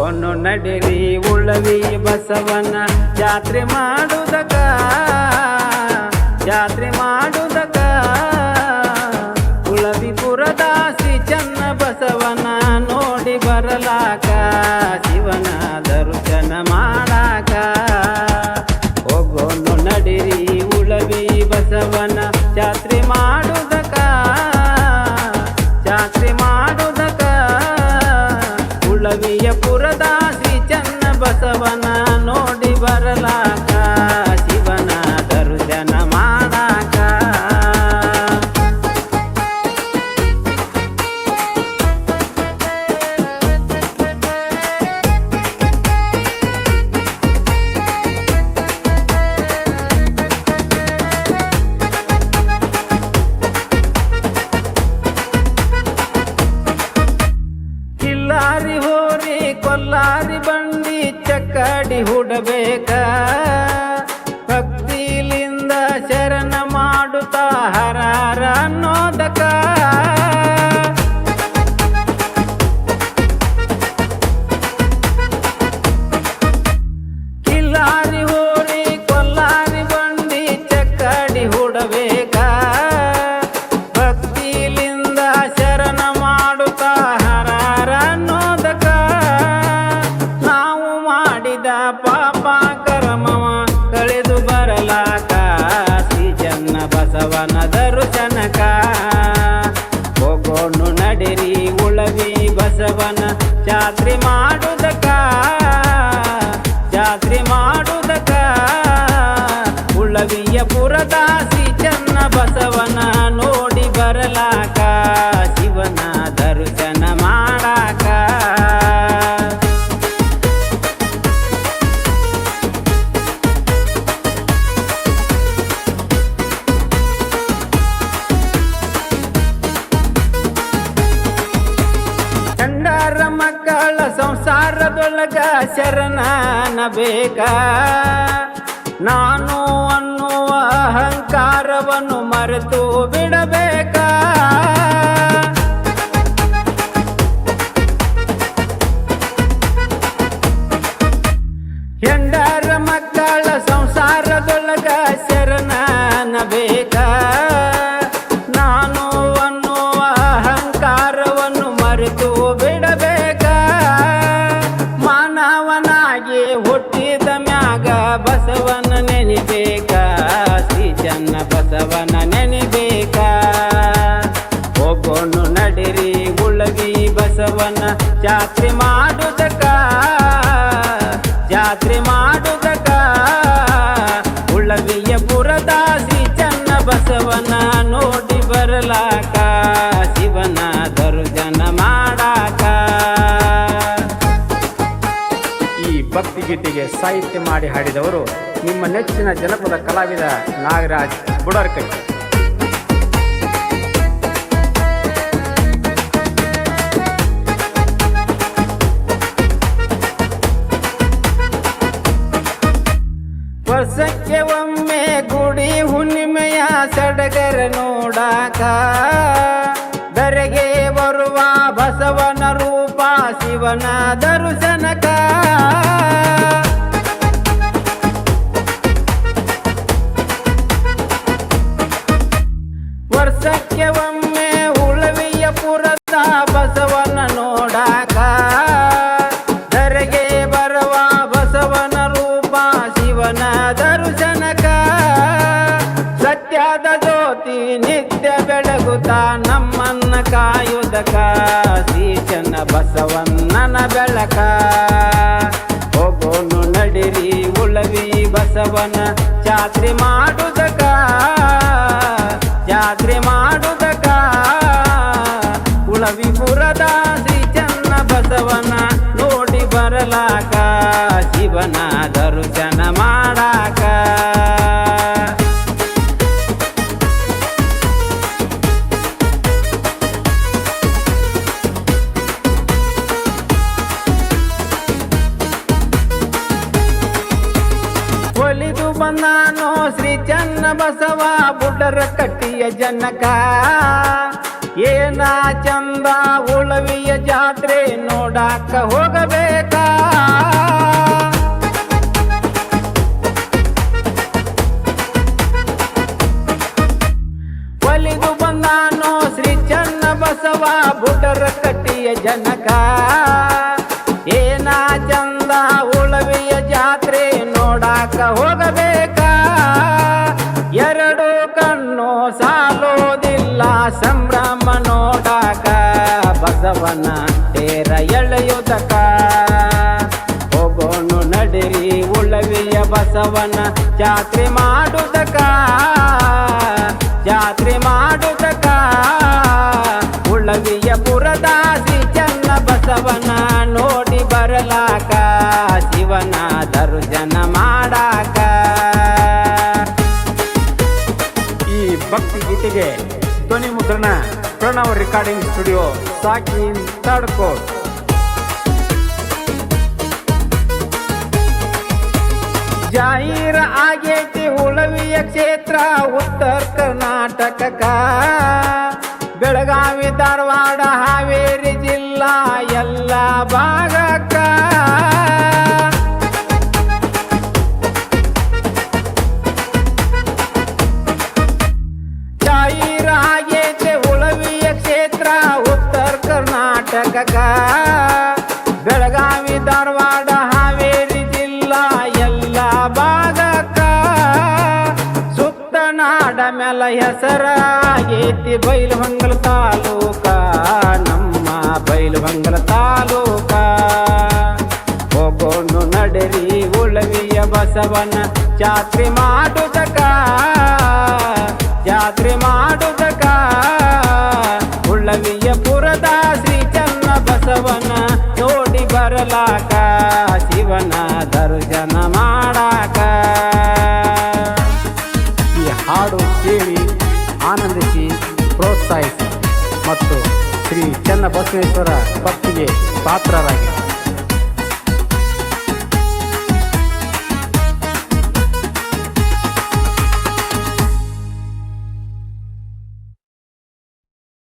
ಹೋಗೋನು ನಡಿರಿ ಉಳವಿ ಬಸವನ ಜಾತ್ರೆ ಮಾಡುವುದಕ್ಕ ಉಳವಿಪುರದ ಶ್ರೀ ಚನ್ನ ಬಸವನ ನೋಡಿ ಬರಲಾಕ ಶಿವನ ದರ್ಶನ ಮಾಡಾಕ ಹೋಗೋನು ನಡಿರಿ ಉಳವಿ ಬಸವನ ಜಾತ್ರೆ ಮಾಡುವುದಕ್ಕ ಉಳವಿಯಪುರದ ಶ್ರೀ ಚನ್ನ ಬಸವನ ನೋಡಿ ಬರಲಾಕ ಶಿವನ ದರ್ಶನ ಮಾಡಾಕ ಕಿಲ್ಲಾರಿ ಹೋರಿ ಕೊಲ್ಲಾರಿ ಬಂಡಿ ಚಕ್ಕಡಿ ಹುಡಬೇಕ ಭಕ್ತಿಲಿಂದ ಶರಣ ಮಾಡುತ್ತಾ ಹರಾರ ಅನ್ನೋದಕ ಕಿಲ್ಲಾರಿ ಹೋರಿ ಕೊಲ್ಲಾರಿ ಬಂಡಿ ಚಕ್ಕಡಿ ಹುಡಬೇಕ ಭಕ್ತಿಲಿಂದ ಶರಣ ಮಾಡುತ್ತಾ ಹರಾರ ಅನ್ನೋದಕ ನಾವು ಮಾಡಿದ ಪಾಪ ಕರ್ಮವ ಕಳೆದು ಬರಲಾಕ ಶ್ರೀ ಚನ್ನ ಬಸವನ ದರ್ಶನಕ ಹೋಗೋನು ನಡಿರಿ ಉಳವಿ ಬಸವನ ಜಾತ್ರೆ ಮಾಡುವುದಕ್ಕ ಉಳವಿಯಪುರದ ಶ್ರೀ ಚನ್ನ ಬಸವನ ನೋಡಿ ಬರಲಾಕ ಶಿವನ ದರ್ಶನ ಮಾಡಾಕ ಗಂಡರ ಮಕ್ಕಳ ಸಂಸಾರದೊಳಗ ಶರಣನ ಬೇಕ ನಾನು ಅನ್ನುವ ಅಹಂಕಾರವನ್ನು ಮರೆತು ಬಿಡಬೇಕ ಹೆಂಡರ ಮಕ್ಕಳ ಸಂಸಾರದೊಳಗ ಶರಣನ ಬೇಕ ನಾನು ಅನ್ನುವ ಅಹಂಕಾರವನ್ನು ಮರೆತು ಬಿಡಬೇಕ ಮಾನವನಾಗಿ ಹುಟ್ಟಿದ ಮ್ಯಾಗ ಬಸವನ ನೆನಿಬೇಕ ಶ್ರೀ ಚನ್ನ ಬಸವನ ನೆನಿಬೇಕ ಹೋಗೋನು ನಡಿರಿ ಉಳವಿ ಬಸವನ ಜಾತ್ರೆ ಮಾಡುವುದಕ್ಕ ಉಳವಿಯಪುರದ ಶ್ರೀ ಚನ್ನ ಬಸವನ ನೋಡಿ ಬರಲಾಕ ಶಿವನ ದರ್ಶನ ಮಾಡಾಕ ಈ ಭಕ್ತಿಗೀತೆಗೆ ಸಾಹಿತ್ಯ ಮಾಡಿ ಹಾಡಿದವರು ನಿಮ್ಮ ನೆಚ್ಚಿನ ಜನಪದ ಕಲಾವಿದ ನಾಗರಾಜ್ ಬುಡರ್ಕಟ್ಟಿ. ವರ್ಷಕ್ಕೆ ಒಮ್ಮೆ ಗುಡಿ ಹುಣ್ಣಿಮೆಯ ಸಡಗರ ನೋಡಾಕ ಧರೆಗೆ ಬರುವ ಬಸವನ ರೂಪ ಶಿವನ ದರ್ಶನಕ ವರ್ಷಕ್ಕೆ ಒಮ್ಮೆ ಉಳವಿಯಪುರದ ಬಸವನ ನೋಡಾಕ ಧರೆಗೆ ಬರುವ ಬಸವನ ರೂಪ ಶಿವನ ದರ್ಶನಕ ಸತ್ಯದ ಜ್ಯೋತಿ ನಿತ್ಯ ಬೆಳಗುತ್ತಾ ನಮ್ಮನ್ನ ಕಾಯುವುದಕ ಶ್ರೀ ಚನ್ನ ಬಸವಣ್ಣನ ಬೆಳಕ ಹೋಗೋನು ನಡಿರಿ ಉಳವಿ ಬಸವನ ಜಾತ್ರೆ ಮಾಡುವುದಕ ಉಳವಿಪುರದ ಶ್ರೀ ಚನ್ನ ಬಸವನ ನೋಡಿ ಬರಲಾಕ ಶಿವನ ದರ್ಶನ ಮಾಡಾಕ ಒಲಿದು ಬಂದಾನೋ ಶ್ರೀ ಚನ್ನ ಬಸವ ಬುಡರ ಕಟ್ಟಿಯ ಜನಕ ಏನ ಚಂದ ಉಳವಿಯ ಜಾತ್ರೆ ನೋಡಾಕ ಹೋಗಬೇಕಾ ಒಲಿದು ಬಂದಾನೋ ಶ್ರೀ ಚನ್ನ ಬಸವ ಬುಡರ ಕಟ್ಟಿಯ ಜನಕ ಏನ ಚಂದ ಉಳವಿಯ ಜಾತ್ರೆ ನೋಡಾಕ ಹೋಗಬೇಕಾ ಎರಡು ಕಣ್ಣು ಸಾಲೋದಿಲ್ಲ ಸಂಭ್ರಮ ನೋಡಾಕ ಬಸವನ ತೇರ ಎಳೆಯುವುದಕ ಹೋಗೋನು ನಡಿರಿ ಉಳವಿಯ ಬಸವನ ಜಾತ್ರೆ ಮಾಡುವುದಕ ಜಾತ್ರೆ ಮಾಡುವುದಕ ಉಳವಿಯ ಪುರದ ಶ್ರೀ ಚನ್ನ ಬಸವನ ನೋಡಿ ಬರಲಾಕ ಶಿವನ ದರ್ಶನ ಮಾಡಾಕ ಈ ಭಕ್ತಿ ಗೀತೆಗೆ ಧ್ವನಿ ಮುದ್ರಣ ಪ್ರಣವ್ ರೆಕಾರ್ಡಿಂಗ್ ಸ್ಟುಡಿಯೋ ಸಾಕಿನ್ ತಾಡ್ಕೋಟ್. ಜಾಹೀರ ಆಗೇತಿ ಉಳವಿಯ ಕ್ಷೇತ್ರ ಉತ್ತರ ಕರ್ನಾಟಕಕ್ಕ ಬೆಳಗಾವಿ ಧಾರವಾಡ ಹಾವೇರಿ ಜಿಲ್ಲಾ ಎಲ್ಲ ಭಾಗಕ್ಕ ಜಾಹೀರ ಆಗೇತಿ ಉಳವಿಯ ಕ್ಷೇತ್ರ ಉತ್ತರ ಕರ್ನಾಟಕಕ್ಕ ಬೆಳಗಾವಿ ಧಾರವಾಡ ಹಾವೇರಿ ಜಿಲ್ಲಾ ಎಲ್ಲ ಭಾಗಕ್ಕ ಸುತ್ತ ನಾಡ ಮೆಲ ಹೆಸರಾಗೇತಿ ಬೈಲಹೊಂಗಲ ತಾಲೂಕ ನಮ್ಮ ಬೈಲಹೊಂಗಲ ತಾಲೂಕ ಹೋಗೋನು ನಡರಿ ಉಳವಿಯ ಬಸವನ ಜಾತ್ರೆ ಮಾಡುವುದಕ ಜಾತ್ರೆ ಮಾಡುವುದಕ ಉಳವಿಯ ಪುರದ ಶ್ರೀ ಚನ್ನ ಬಸವನ ನೋಡಿ ಬರಲಾಕ ಶಿವನ ದರ್ಶನ ಮಾಡಾಕ ಈ ಹಾಡು ಕೇಳಿ ಆನಂದಿಸಿ ಪ್ರೋತ್ಸಾಹಿಸಿ ಮತ್ತು ಶ್ರೀ ಚನ್ನ ಬಸವೇಶ್ವರ ಭಕ್ತಿಗೆ ಪಾತ್ರರಾಗಿ